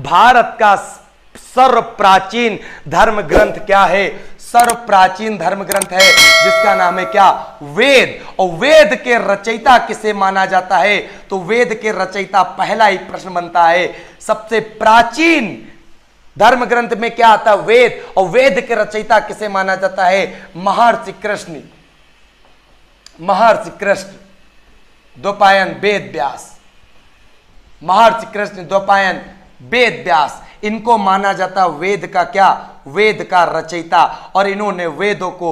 भारत का सर्व प्राचीन धर्म ग्रंथ क्या है? सर्व प्राचीन धर्म ग्रंथ है जिसका नाम है क्या? वेद। और वेद के रचयिता किसे माना जाता है? तो वेद के रचयिता, पहला ही प्रश्न बनता है, सबसे प्राचीन धर्म ग्रंथ में क्या आता है? वेद। और वेद के रचयिता किसे माना जाता है? महर्षि कृष्ण, महर्षि कृष्ण द्वैपायन वेद व्यास, महर्षि कृष्ण द्वैपायन वेद व्यास, इनको माना जाता वेद का क्या? वेद का रचयिता। और इन्होंने वेदों को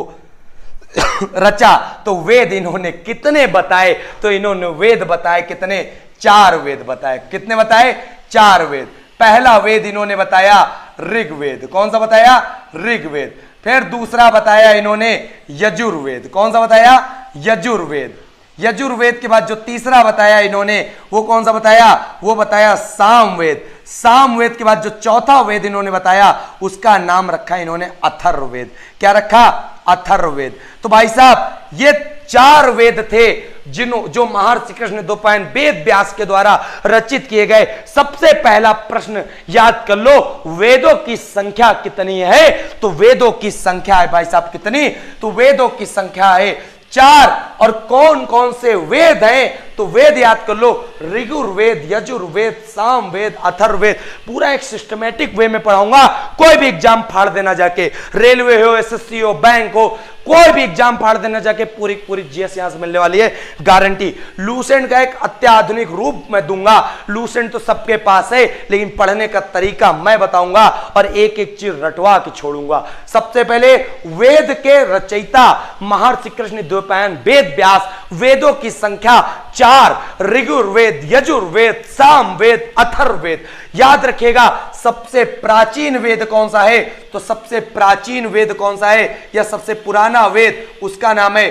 रचा। तो वेद इन्होंने कितने बताए? तो इन्होंने वेद बताए कितने? 4 वेद बताए। कितने बताए? 4 वेद। पहला वेद इन्होंने बताया ऋग्वेद। कौन सा बताया? ऋग्वेद। फिर दूसरा बताया इन्होंने यजुर्वेद। कौन सा बताया? यजुर्वेद। यजुर्वेद के बाद जो तीसरा बताया इन्होंने वो कौन सा बताया? वो बताया सामवेद। सामवेद के बाद जो चौथा वेद इन्होंने बताया उसका नाम रखा इन्होंने अथर्ववेद। क्या रखा? अथर्ववेद। तो भाई साहब ये 4 वेद थे जो महर्षि कृष्ण द्वैपायन वेद व्यास के द्वारा रचित किए गए। सबसे पहला प्रश्न याद कर लो, वेदों की संख्या कितनी है? तो वेदों की संख्या है भाई साहब कितनी? तो वेदों की संख्या है 4। और कौन कौन से वेद हैं? तो वेद याद कर लो, ऋग्वेद, यजुर्वेद, सामवेद, अथर्ववेद। पूरा एक सिस्टमेटिक वे में पढ़ाऊंगा। कोई भी एग्जाम फाड़ देना जाके, रेलवे हो, एसएससी हो, बैंक हो, कोई भी एग्जाम फाड़ देना जाके पूरी पूरी जीएस यहां से मिलने वाली है, गारंटी। लूसेंट का एक अत्याधुनिक रूप मैं दूंगा। लूसेंट तो सबके पास है लेकिन पढ़ने का तरीका मैं बताऊंगा और एक एक चीज रटवा के छोड़ूंगा। सबसे पहले वेद के रचयिता महर्षि कृष्ण द्वैपायन वेद व्यास। वेदों की संख्या 4, ऋग्वेद, यजुर्वेद, सामवेद, अथर्ववेद। याद रखिएगा सबसे प्राचीन वेद कौन सा है? तो सबसे प्राचीन वेद कौन सा है या सबसे पुराना वेद? उसका नाम है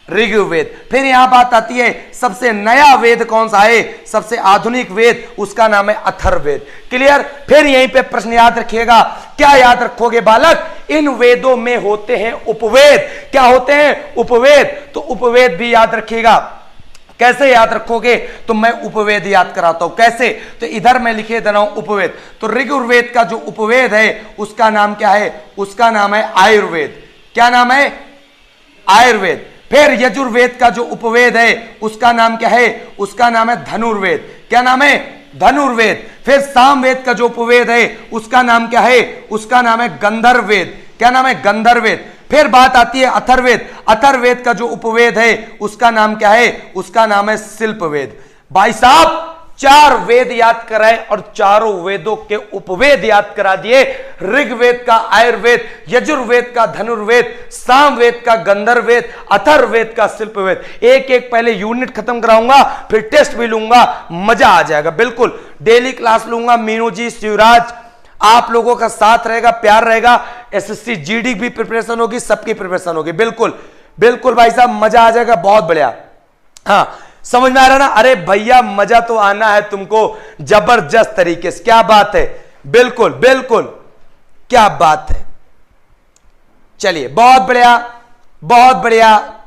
ऋग्वेद। फिर यहां बात आती है सबसे नया वेद कौन सा है? सबसे आधुनिक वेद, उसका नाम है अथर्ववेद। क्लियर? फिर यहीं पे प्रश्न याद रखिएगा। क्या याद रखोगे बालक? इन वेदों में होते हैं उपवेद। क्या होते हैं? उपवेद। तो उपवेद भी याद रखिएगा। कैसे याद रखोगे? तो मैं उपवेद याद कराता हूं। कैसे? तो इधर मैं लिखे दे रहा हूं उपवेद। तो ऋग्वेद का जो उपवेद है उसका नाम क्या है? उसका नाम है आयुर्वेद। क्या नाम है? आयुर्वेद। फिर यजुर्वेद का जो उपवेद है उसका नाम क्या है? उसका नाम है धनुर्वेद। क्या नाम है? धनुर्वेद। फिर सामवेद का जो उपवेद है उसका नाम क्या है? उसका नाम है गंधर्ववेद। क्या नाम है? गंधर्ववेद। फिर बात आती है अथर्ववेद। अथर्ववेद का जो उपवेद है उसका नाम क्या है? उसका नाम है शिल्पवेद। भाई साहब 4 वेद याद कराए और चारों वेदों के उपवेद याद करा दिए। ऋग्वेद का आयुर्वेद, यजुर्वेद का धनुर्वेद, सामवेद का गंधर्ववेद, अथर्ववेद का शिल्पवेद। एक एक पहले यूनिट खत्म कराऊंगा, फिर टेस्ट भी लूंगा, मजा आ जाएगा। बिल्कुल डेली क्लास लूंगा। मीनू जी, शिवराज, आप लोगों का साथ रहेगा, प्यार रहेगा। एसएससी जीडी भी प्रिपरेशन होगी, सबकी प्रिपरेशन होगी। बिल्कुल बिल्कुल भाई साहब मजा आ जाएगा। बहुत बढ़िया। हाँ समझ में आ रहा ना? अरे भैया मजा तो आना है तुमको जबरदस्त तरीके से। क्या बात है? बिल्कुल बिल्कुल, क्या बात है। चलिए बहुत बढ़िया, बहुत बढ़िया।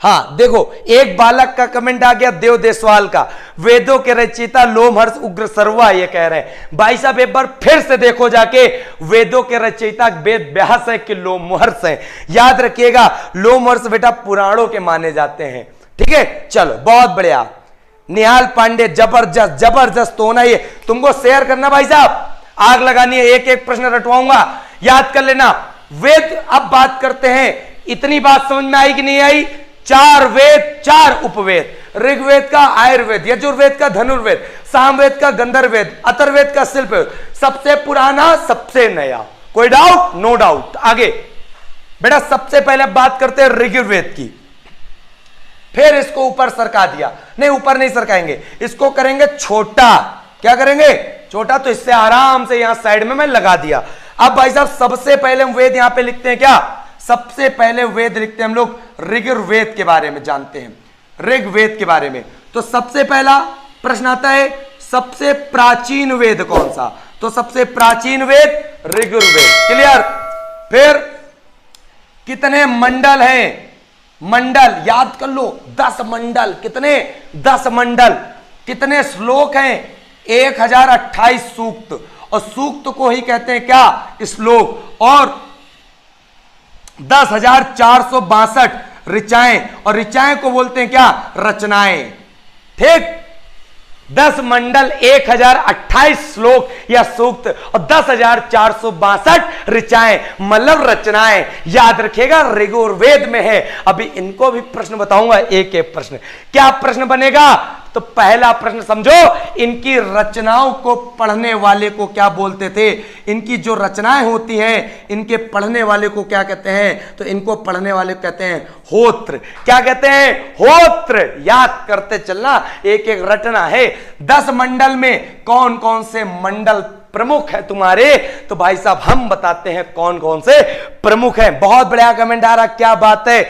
हाँ देखो एक बालक का कमेंट आ गया देव देसवाल का, वेदों के रचयिता लोमहर्ष उग्र सर्वा, ये कह रहे हैं। भाई साहब एक बार फिर से देखो जाके, वेदों के रचयिता वेद व्यास है कि लोमहर्ष है? याद रखिएगा लोमहर्ष बेटा पुराणों के माने जाते हैं। ठीक है चलो बहुत बढ़िया। निहाल पांडे जबरदस्त जबरदस्त होना। ये तुमको शेयर करना भाई साहब, आग लगानी है। एक एक प्रश्न रटवाऊंगा, याद कर लेना। वेद अब बात करते हैं। इतनी बात समझ में आई कि नहीं आई? 4 वेद, 4 उपवेद। ऋग्वेद का आयुर्वेद, यजुर्वेद का धनुर्वेद, सामवेद का गंधर्ववेद, अथर्ववेद का शिल्पवेद। सबसे पुराना, सबसे नया। कोई डाउट? No doubt. आगे बेटा सबसे पहले बात करते हैं ऋग्वेद की। फिर इसको ऊपर सरका दिया। नहीं ऊपर नहीं सरकाएंगे, इसको करेंगे छोटा। क्या करेंगे? छोटा। तो इससे आराम से यहां साइड में मैं लगा दिया। अब भाई साहब सबसे पहले हम वेद यहां पे लिखते हैं। क्या? सबसे पहले वेद लिखते हैं हम लोग ऋग्वेद के बारे में जानते हैं, ऋग्वेद के बारे में। तो सबसे पहला प्रश्न आता है सबसे प्राचीन वेद कौन सा? तो सबसे प्राचीन वेद ऋग्वेद। क्लियर? फिर कितने मंडल हैं? मंडल याद कर लो, 10 मंडल। कितने? 10 मंडल। कितने श्लोक हैं? 1028 सूक्त, और सूक्त को ही कहते हैं क्या, श्लोक, और 10,462 ऋचाएं, और ऋचाएं को बोलते हैं क्या, रचनाएं। ठीक, 10 मंडल, 1028 श्लोक या सूक्त और 10,462 ऋचाएं, मतलब रचनाएं। याद रखिएगा ऋग्वेद में है। अभी इनको भी प्रश्न बताऊंगा, एक एक प्रश्न। क्या प्रश्न बनेगा, तो पहला प्रश्न समझो, इनकी रचनाओं को पढ़ने वाले को क्या बोलते थे। इनकी जो रचनाएं होती हैं, इनके पढ़ने वाले को क्या कहते हैं, तो इनको पढ़ने वाले को कहते हैं होत्र। क्या कहते हैं, होत्र। याद करते चलना, एक एक रचना है। 10 मंडल में कौन कौन से मंडल प्रमुख है तुम्हारे, तो भाई साहब हम बताते हैं कौन कौन से प्रमुख हैं। बहुत बढ़िया कमेंट आ रहा, क्या बात है,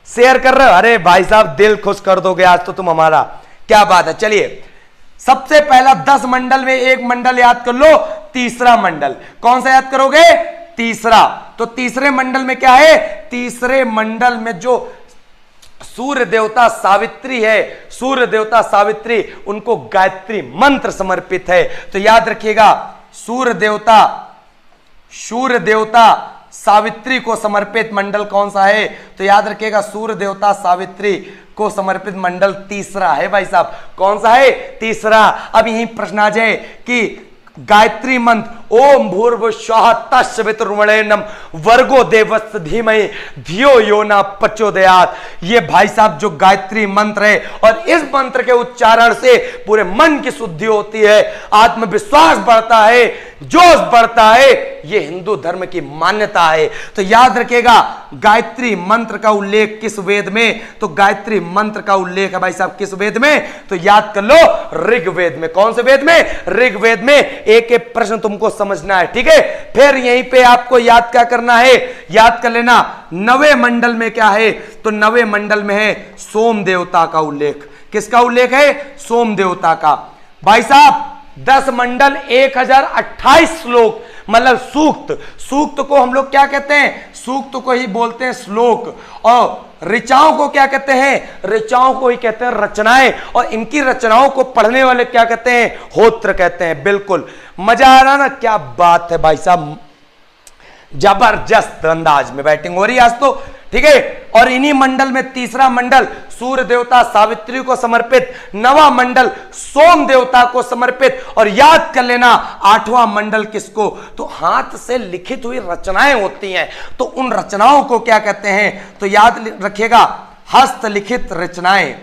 शेयर कर रहे हो। अरे भाई साहब दिल खुश कर दोगे आज तो तुम हमारा, क्या बात है। चलिए सबसे पहला 10 मंडल में एक मंडल याद कर लो, तीसरा मंडल। कौन सा याद करोगे, तीसरा। तो तीसरे मंडल में क्या है, तीसरे मंडल में जो सूर्य देवता सावित्री है, सूर्य देवता सावित्री, उनको गायत्री मंत्र समर्पित है। तो याद रखिएगा सूर्य देवता सावित्री को समर्पित मंडल कौन सा है, तो याद रखिएगा सूर्य देवता सावित्री को समर्पित मंडल तीसरा है भाई साहब। कौन सा है, तीसरा। अब यही प्रश्न आ जाए कि गायत्री मंत्र ओम भूर्भुवस्सुवः तत्सवितुर्वरेण्यं भर्गो देवस्य धीमहि धियो यो न प्रचोदयात्। ये भाई साहब जो गायत्री मंत्र है, और इस मंत्र के उच्चारण से पूरे मन की शुद्धि होती है, आत्मविश्वास बढ़ता है, जोश बढ़ता है। ये हिंदू धर्म की मान्यता है। तो याद रखिएगा गायत्री मंत्र का उल्लेख किस वेद में, तो गायत्री मंत्र का उल्लेख है भाई साहब किस वेद में, तो याद कर लो ऋग्वेद में। कौन से वेद में, ऋग्वेद में। एक एक प्रश्न तुमको समझना है, ठीक है। फिर यहीं पे आपको याद क्या करना है, याद कर लेना 9वें मंडल में क्या है, तो 9वें मंडल में है सोम देवता का उल्लेख। किसका उल्लेख है, सोम देवता का। भाई साहब 10 मंडल, 1028 श्लोक, मतलब सूक्त। सूक्त को हम लोग क्या कहते हैं, सूक्त को ही बोलते हैं श्लोक। और ऋचाओं को क्या कहते हैं, ऋचाओं को ही कहते हैं रचनाएं। और इनकी रचनाओं को पढ़ने वाले क्या कहते हैं, होत्र कहते हैं। बिल्कुल मजा आ रहा ना, क्या बात है भाई साहब, जबरदस्त अंदाज में बैटिंग हो रही है आज तो, ठीक है। और इन्हीं मंडल में तीसरा मंडल सूर्य देवता सावित्री को समर्पित, 9वां मंडल सोम देवता को समर्पित, और याद कर लेना 8वां मंडल किसको, तो हाथ से लिखित हुई रचनाएं होती हैं, तो उन रचनाओं को क्या कहते हैं, तो याद रखिएगा हस्तलिखित रचनाएं।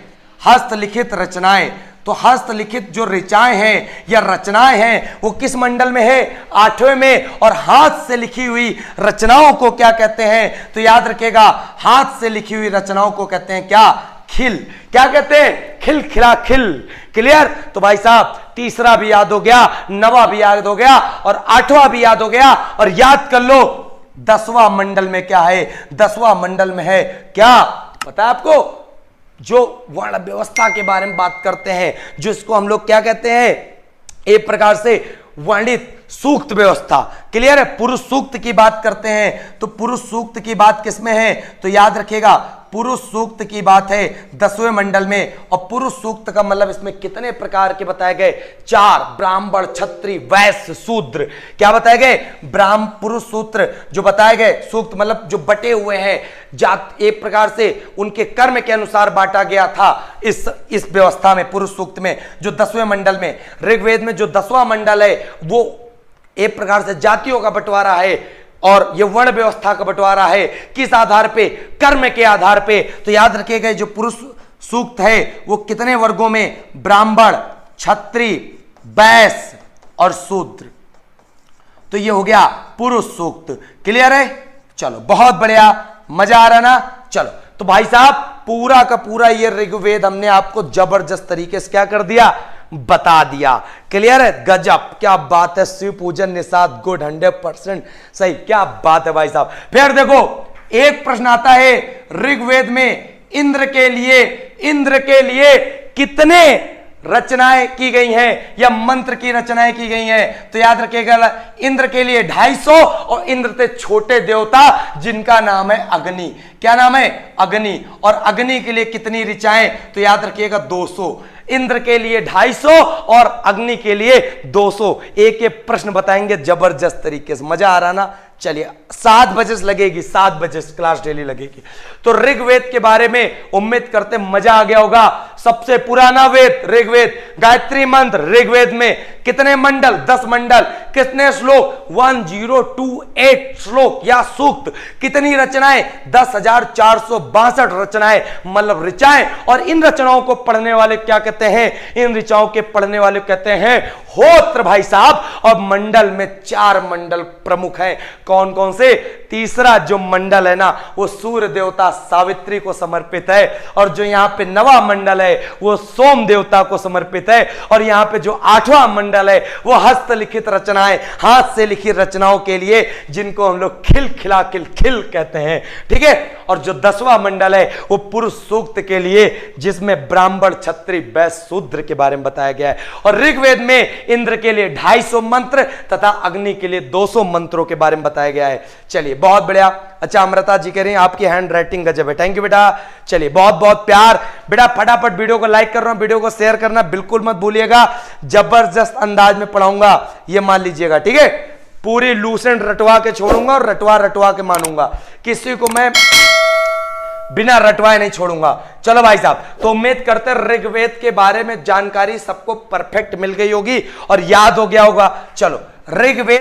हस्तलिखित रचनाएं, तो हस्तलिखित जो ऋचाएं हैं या रचनाएं हैं वो किस मंडल में है, 8वें में। और हाथ से लिखी हुई रचनाओं को क्या कहते हैं, तो याद रखिएगा हाथ से लिखी हुई रचनाओं को कहते हैं क्या, खिल। क्या कहते हैं, खिल खिला खिल। क्लियर। तो भाई साहब तीसरा भी याद हो गया, 9वां भी याद हो गया, और 8वां भी याद हो गया। और याद कर लो 10वां मंडल में क्या है, 10वां मंडल में है क्या पता है आपको, जो वर्ण व्यवस्था के बारे में बात करते हैं, जिसको हम लोग क्या कहते हैं, एक प्रकार से वर्णित सूक्त व्यवस्था। क्लियर है। पुरुष सूक्त की बात करते हैं, तो पुरुष सूक्त की बात किसमें है, तो याद रखिएगा पुरुष सूक्त की बात है 10वें मंडल में। और पुरुष सूक्त का मतलब इसमें कितने प्रकार के बताए गए, 4, ब्राह्मण क्षत्रिय वैश्य शूद्र। क्या बताए गए, ब्राह्मण पुरुष सूत्र जो बताए गए, सूक्त मतलब जो बटे हुए हैं जात, एक प्रकार से उनके कर्म के अनुसार बांटा गया था इस व्यवस्था में, पुरुष सूक्त में जो 10वें मंडल में। ऋग्वेद में जो 10वां मंडल है वो एक प्रकार से जातियों का बंटवारा है, और यह वर्ण व्यवस्था का बंटवारा है किस आधार पे, कर्म के आधार पे। तो याद रखिएगा जो पुरुष सूक्त है वो कितने वर्गों में, ब्राह्मण क्षत्रिय वैश्य और शूद्र। तो ये हो गया पुरुष सूक्त। क्लियर है। चलो बहुत बढ़िया, मजा आ रहा ना। चलो तो भाई साहब पूरा का पूरा ये ऋग्वेद हमने आपको जबरदस्त तरीके से क्या कर दिया, बता दिया। क्लियर है। गजब, क्या बात है। शिव पूजन निषाद गुड 100% सही, क्या बात है भाई साहब। फिर देखो एक प्रश्न आता है ऋग्वेद में इंद्र के लिए कितने रचनाएं की गई हैं या मंत्र की रचनाएं की गई हैं, तो याद रखिएगा इंद्र के लिए 250 और इंद्र से छोटे देवता जिनका नाम है अग्नि। क्या नाम है? अग्नि। और अग्नि के लिए कितनी ऋचाएं? तो याद रखिएगा 200। इंद्र के लिए 250 और अग्नि के लिए 200। एक एक प्रश्न बताएंगे जबरदस्त तरीके से। मजा आ रहा ना? चलिए 7 बजे से लगेगी, 7 बजे से क्लास डेली लगेगी। तो ऋग्वेद के बारे में उम्मीद करते मजा आ गया होगा। सबसे पुराना वेद ऋग्वेद, गायत्री मंत्र ऋग्वेद में कितने मंडल? 10 मंडल। कितने श्लोक? 1028 श्लोक या सूक्त। कितनी रचनाएं? 10,462 रचनाएं, मतलब ऋचाएं। और इन रचनाओं को पढ़ने वाले क्या कहते हैं? इन ऋचाओं के पढ़ने वाले कहते हैं होत्र भाई साहब। और मंडल में 4 मंडल प्रमुख हैं। कौन कौन से? तीसरा जो मंडल है ना, वो सूर्य देवता सावित्री को समर्पित है। और जो यहां पे 9वां मंडल है वो सोम देवता को समर्पित है। और यहां पे जो 8वां मंडल है वो हस्तलिखित रचनाएं, हाथ से लिखित रचनाओं के लिए, जिनको हम लोग खिलखिला खिल कहते हैं। ठीक है। और जो 10वां मंडल है वो पुरुष सूक्त के लिए, जिसमें ब्राह्मण क्षत्रिय वैश्य शूद्र के बारे में बताया गया है। और ऋग्वेद में इंद्र के लिए 250 मंत्र तथा अग्नि के लिए 200 मंत्रों के बारे में बताया गया है। चलिए बहुत बढ़िया। अच्छा अमृता जी कह रही हैं आपकी हैंड राइटिंग गजब है। थैंक यू बेटा। चलिए बहुत बहुत प्यार बेटा। फटाफट वीडियो को लाइक कर रहा हूं, वीडियो को शेयर करना बिल्कुल मत भूलिएगा। जबरदस्त अंदाज में पढ़ाऊंगा, ये मान लीजिएगा। ठीक है। पूरी लूसेंट रटवा के छोड़ूंगा और रटवा के मानूंगा। किसी को मैं बिना रटवाए नहीं छोड़ूंगा। चलो भाई साहब, तो उम्मीद करते ऋग्वेद के बारे में जानकारी सबको परफेक्ट मिल गई होगी और याद हो गया होगा। चलो ऋग्वेद